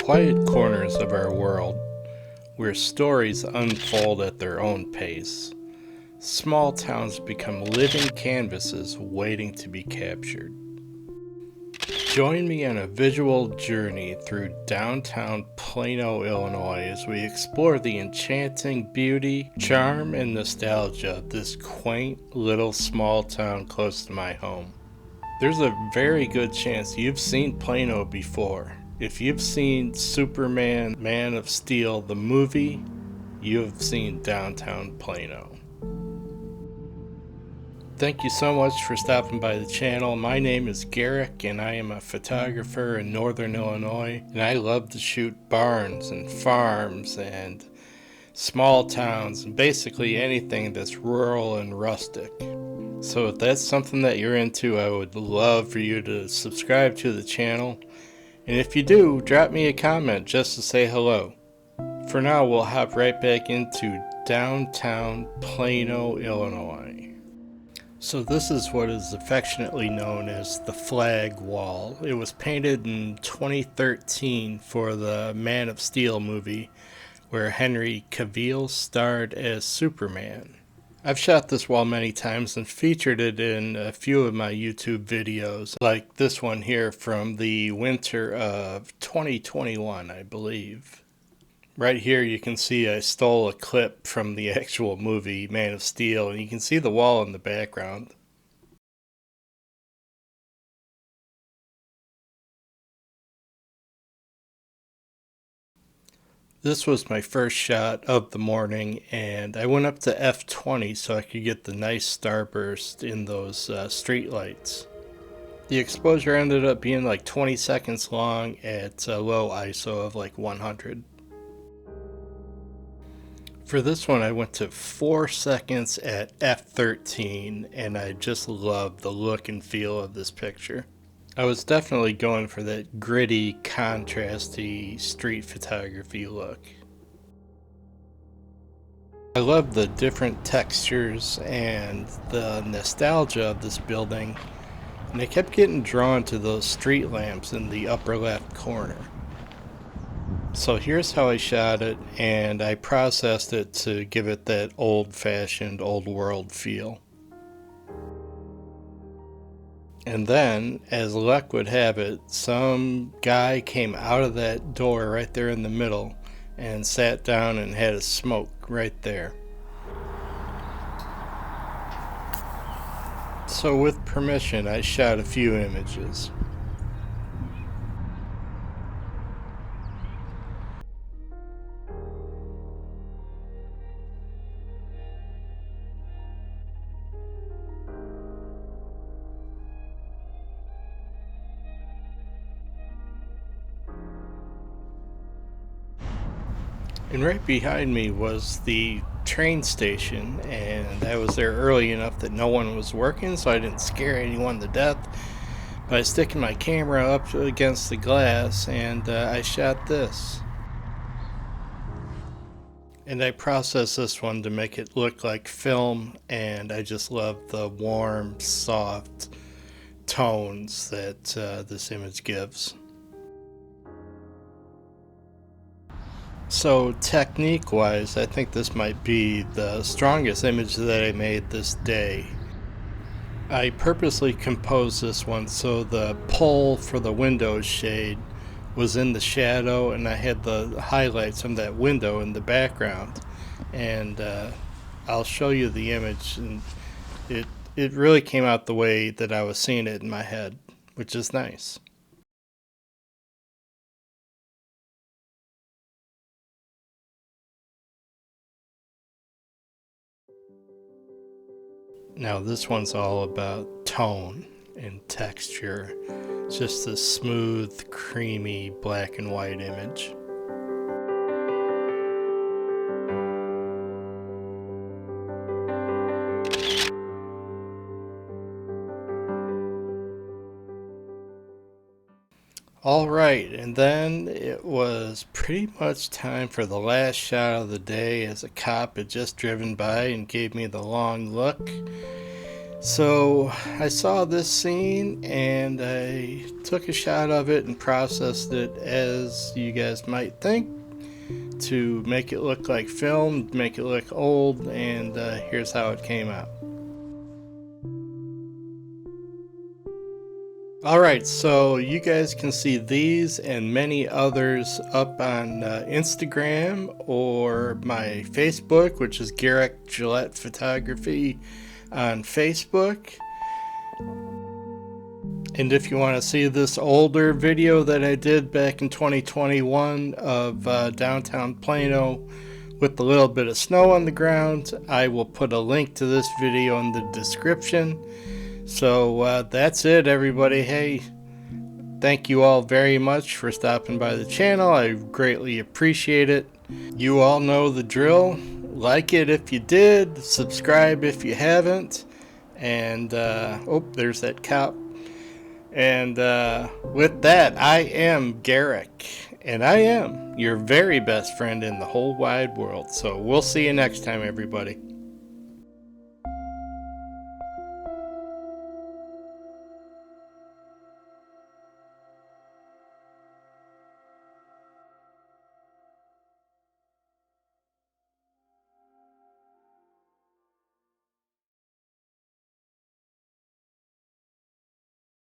quiet corners of our world, where stories unfold at their own pace, small towns become living canvases waiting to be captured. Join me on a visual journey through downtown Plano, Illinois as we explore the enchanting beauty, charm, and nostalgia of this quaint little small town close to my home. There's a very good chance you've seen Plano before. If you've seen Superman, Man of Steel, the movie, you have seen downtown Plano. Thank you so much for stopping by the channel. My name is Garrick and I am a photographer in Northern Illinois, and I love to shoot barns and farms and small towns and basically anything that's rural and rustic. So if that's something that you're into, I would love for you to subscribe to the channel. And if you do, drop me a comment just to say hello. For now, we'll hop right back into downtown Plano, Illinois. So this is what is affectionately known as the Flag Wall. It was painted in 2013 for the Man of Steel movie, where Henry Cavill starred as Superman. I've shot this wall many times and featured it in a few of my YouTube videos, like this one here from the winter of 2021, I believe. Right here you can see I stole a clip from the actual movie Man of Steel, and you can see the wall in the background. This was my first shot of the morning, and I went up to f20 so I could get the nice starburst in those street lights. The exposure ended up being like 20 seconds long at a low ISO of like 100. For this one I went to 4 seconds at f13, and I just loved the look and feel of this picture. I was definitely going for that gritty, contrasty street photography look. I love the different textures and the nostalgia of this building, and I kept getting drawn to those street lamps in the upper left corner. So here's how I shot it, and I processed it to give it that old-fashioned, old-world feel. And then, as luck would have it, some guy came out of that door right there in the middle and sat down and had a smoke right there. So with permission, I shot a few images. And right behind me was the train station, and I was there early enough that no one was working, so I didn't scare anyone to death by sticking my camera up against the glass, and I shot this. And I processed this one to make it look like film, and I just love the warm, soft tones that this image gives. So technique-wise, I think this might be the strongest image that I made this day. I purposely composed this one so the pole for the window shade was in the shadow, and I had the highlights from that window in the background. And I'll show you the image, and it really came out the way that I was seeing it in my head, which is nice. Now this one's all about tone and texture. It's just a smooth, creamy black and white image. Alright, and then it was pretty much time for the last shot of the day, as a cop had just driven by and gave me the long look. So I saw this scene and I took a shot of it and processed it as you guys might think, to make it look like film, make it look old, and here's how it came out. Alright, so you guys can see these and many others up on Instagram or my Facebook, which is Garrick Gillette Photography on Facebook. And if you want to see this older video that I did back in 2021 of downtown Plano with a little bit of snow on the ground, I will put a link to this video in the description. So that's it, everybody. Hey, thank you all very much for stopping by the channel. I greatly appreciate it. You all know the drill. Like it if you did, subscribe if you haven't, and oh, there's that cop. And with that, I am Garrick, and I am your very best friend in the whole wide world. So we'll see you next time, everybody.